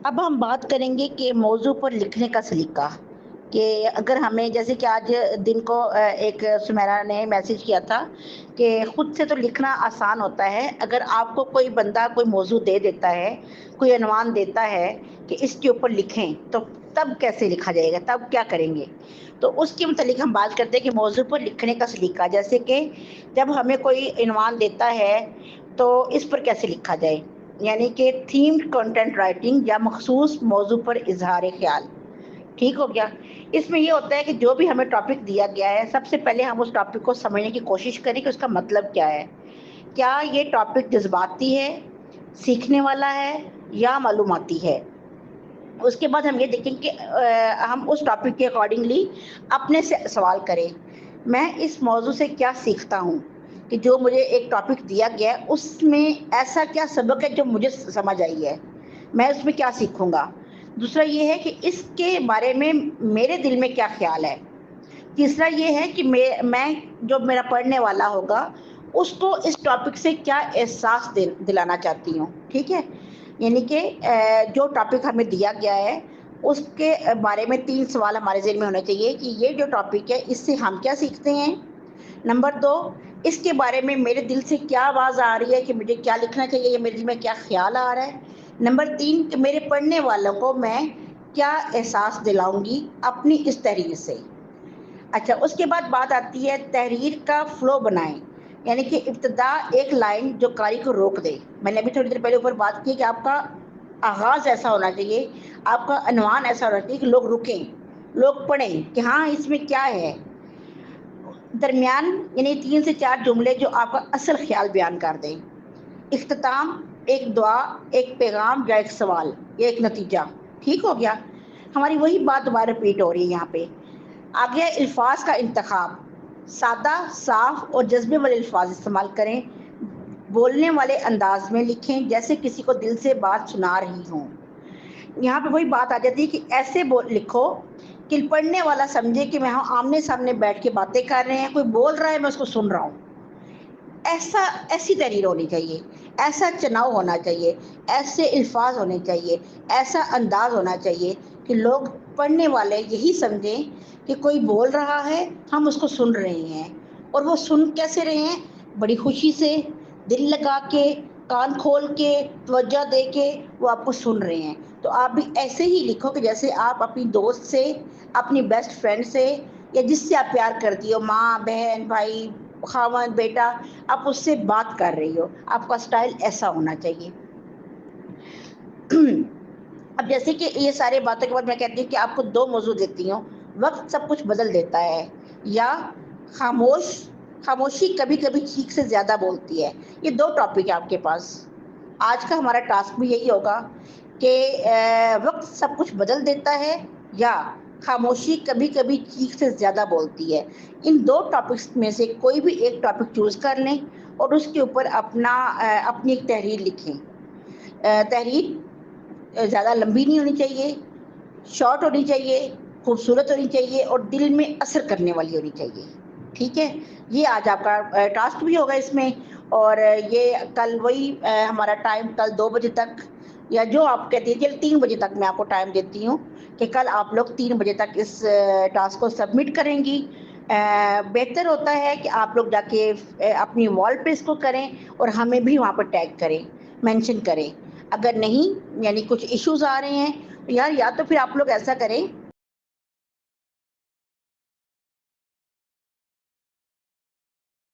اب ہم بات کریں گے کہ موضوع پر لکھنے کا سلیقہ، کہ اگر ہمیں جیسے کہ آج دن کو ایک سمیرا نے میسج کیا تھا کہ خود سے تو لکھنا آسان ہوتا ہے، اگر آپ کو کوئی بندہ کوئی موضوع دے دیتا ہے، کوئی عنوان دیتا ہے کہ اس کے اوپر لکھیں، تو تب کیسے لکھا جائے گا، تب کیا کریں گے؟ تو اس کے متعلق ہم بات کرتے ہیں کہ موضوع پر لکھنے کا سلیقہ، جیسے کہ جب ہمیں کوئی عنوان دیتا ہے تو اس پر کیسے لکھا جائے، یعنی کہ تھیمڈ کنٹینٹ رائٹنگ یا مخصوص موضوع پر اظہار خیال۔ ٹھیک ہو گیا؟ اس میں یہ ہوتا ہے کہ جو بھی ہمیں ٹاپک دیا گیا ہے، سب سے پہلے ہم اس ٹاپک کو سمجھنے کی کوشش کریں کہ اس کا مطلب کیا ہے۔ کیا یہ ٹاپک جذباتی ہے، سیکھنے والا ہے یا معلوماتی ہے؟ اس کے بعد ہم یہ دیکھیں کہ ہم اس ٹاپک کے اکارڈنگلی اپنے سے سوال کریں، میں اس موضوع سے کیا سیکھتا ہوں، کہ جو مجھے ایک ٹاپک دیا گیا ہے اس میں ایسا کیا سبق ہے جو مجھے سمجھ آئی ہے، میں اس میں کیا سیکھوں گا۔ دوسرا یہ ہے کہ اس کے بارے میں میرے دل میں کیا خیال ہے۔ تیسرا یہ ہے کہ میں جو میرا پڑھنے والا ہوگا اس کو اس ٹاپک سے کیا احساس دلانا چاہتی ہوں۔ ٹھیک ہے؟ یعنی کہ جو ٹاپک ہمیں دیا گیا ہے اس کے بارے میں 3 سوال ہمارے ذہن میں ہونے چاہیے کہ یہ جو ٹاپک ہے اس سے ہم کیا سیکھتے ہیں۔ نمبر 2، اس کے بارے میں میرے دل سے کیا آواز آ رہی ہے کہ مجھے کیا لکھنا چاہیے، یا میرے دل میں کیا خیال آ رہا ہے۔ نمبر 3، کہ میرے پڑھنے والوں کو میں کیا احساس دلاؤں گی اپنی اس تحریر سے۔ اچھا، اس کے بعد بات آتی ہے تحریر کا فلو بنائیں، یعنی کہ ابتدا ایک لائن جو قاری کو روک دے۔ میں نے ابھی تھوڑی دیر پہلے اوپر بات کی کہ آپ کا آغاز ایسا ہونا چاہیے، آپ کا عنوان ایسا ہونا چاہیے کہ لوگ رکیں، لوگ پڑھیں کہ ہاں اس میں کیا ہے۔ درمیان یعنی 3 سے 4 جملے جو آپ کا اصل خیال بیان کر دیں۔ اختتام ایک دعا، ایک پیغام یا ایک سوال یا ایک نتیجہ۔ ٹھیک ہو گیا؟ ہماری وہی بات دوبارہ ریپیٹ ہو رہی ہے یہاں پہ۔ آگے الفاظ کا انتخاب، سادہ، صاف اور جذبے والے الفاظ استعمال کریں، بولنے والے انداز میں لکھیں جیسے کسی کو دل سے بات سنا رہی ہوں۔ یہاں پہ وہی بات آ جاتی ہے کہ ایسے لکھو کہ پڑھنے والا سمجھے کہ میں آمنے سامنے بیٹھ کے باتیں کر رہے ہیں، کوئی بول رہا ہے میں اس کو سن رہا ہوں۔ ایسی تحریر ہونی چاہیے، ایسا چناؤ ہونا چاہیے، ایسے الفاظ ہونے چاہیے، ایسا انداز ہونا چاہیے کہ لوگ پڑھنے والے یہی سمجھیں کہ کوئی بول رہا ہے، ہم اس کو سن رہے ہیں، اور وہ سن کیسے رہے ہیں، بڑی خوشی سے، دل لگا کے، کان کھول کے، توجہ دے کے وہ آپ کو سن رہے ہیں۔ تو آپ بھی ایسے ہی لکھو کہ جیسے آپ اپنی دوست سے، اپنی بیسٹ فرینڈ سے، یا جس سے آپ پیار کرتی ہو، ماں، بہن، بھائی، خاوند، بیٹا، آپ اس سے بات کر رہی ہو۔ آپ کا سٹائل ایسا ہونا چاہیے۔ اب جیسے کہ یہ سارے باتوں کے بعد میں کہتی ہوں کہ آپ کو 2 موضوع دیتی ہوں، وقت سب کچھ بدل دیتا ہے، یا خاموشی کبھی کبھی چیخ سے زیادہ بولتی ہے۔ یہ 2 ٹاپک ہے آپ کے پاس۔ آج کا ہمارا ٹاسک بھی یہی ہوگا کہ وقت سب کچھ بدل دیتا ہے یا خاموشی کبھی کبھی چیخ سے زیادہ بولتی ہے۔ ان 2 ٹاپکس میں سے کوئی بھی ایک ٹاپک چوز کر لیں اور اس کے اوپر اپنی ایک تحریر لکھیں۔ تحریر زیادہ لمبی نہیں ہونی چاہیے، شارٹ ہونی چاہیے، خوبصورت ہونی چاہیے اور دل میں اثر کرنے والی ہونی چاہیے۔ ٹھیک ہے؟ یہ آج آپ کا ٹاسک بھی ہوگا اس میں، اور یہ کل وہی ہمارا ٹائم کل 2 بجے تک، یا جو آپ کہتے ہیں 3 بجے تک میں آپ کو ٹائم دیتی ہوں کہ کل آپ لوگ 3 بجے تک اس ٹاسک کو سبمٹ کریں گی۔ بہتر ہوتا ہے کہ آپ لوگ جا کے اپنی وال پہ اس کو کریں اور ہمیں بھی وہاں پر ٹیگ کریں، مینشن کریں۔ اگر نہیں، یعنی کچھ ایشوز آ رہے ہیں، یا تو پھر آپ لوگ ایسا کریں